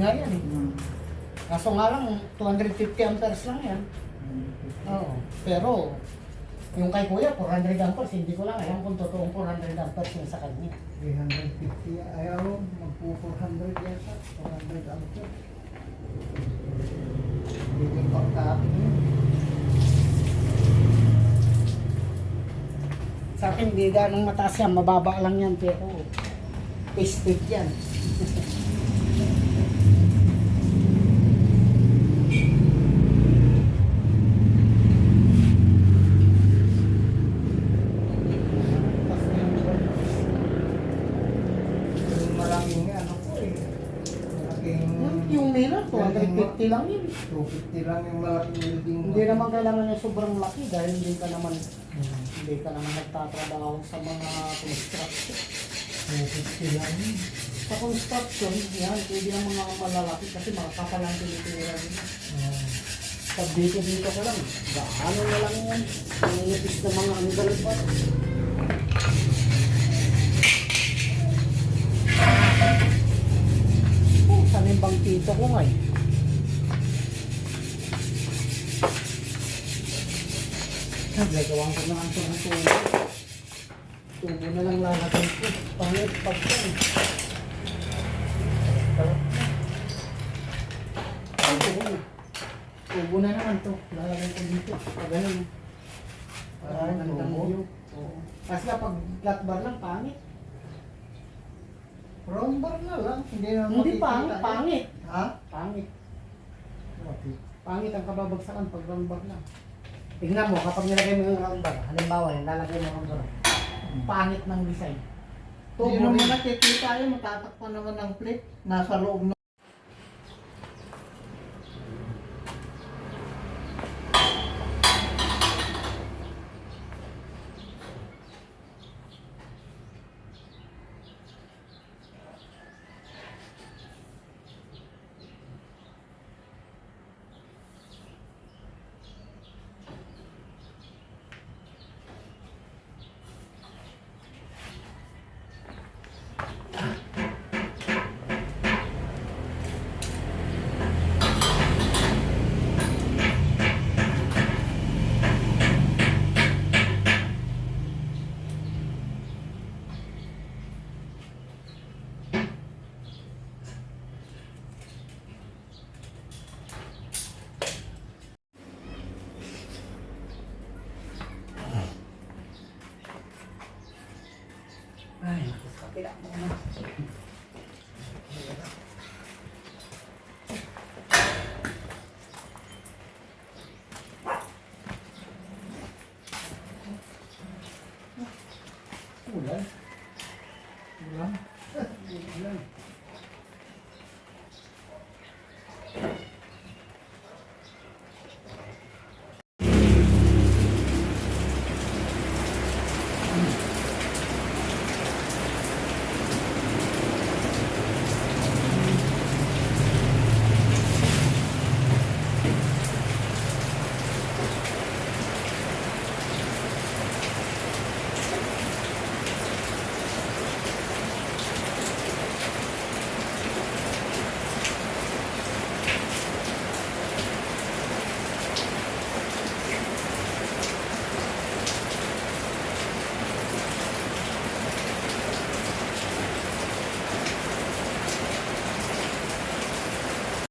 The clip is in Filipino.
nga yan eh. Kaso nga lang, 250 amperes lang yan. Oo. Pero, yung kay Kuya, 400 amperes, hindi ko lang alam kung totoong 400 amperes yung sa kanya. 350, ayaw, magpo-400 yata, 400 amperes. Hindi ko pagkapin yun. Sa akin, hindi ganong mataas yan, mababa lang yan, pero speed yan. Yung mirror, 250 lang yun. 250 lang yung malaking building. Hindi naman kailangan yung sobrang laki dahil hindi ka naman nagtatrabaho sa mga construction. 250 lang yun. Sa construction, yan, pwede ang mga malalaki kasi makakapal ang tinitira din. Pag dito ko lang, gaano na lang yan. Ang nipis na mga angle pa. Saan yung bang tito ko nga eh? Nagawang ko na ang tubo. Tubo na lang lalagay ko. Pangit pag yan. Tubo na naman to. Lalagay ko dito. Pag ganun. Para magandang view. Kasi kapag flat bar lang, pangit. Round bar na lang. Hindi pangit, pangit. Ha? Pangit. Pangit ang kababagsakan pag round bar lang. Tignan mo, kapag nilagay mo yung round bar, halimbawa, lalagay mo round bar, pangit ng design. Hindi naman nakikita yun, matatakpan naman ng plate. Nasa loob na. Ay, kapila mo na. Ulan. Ulan.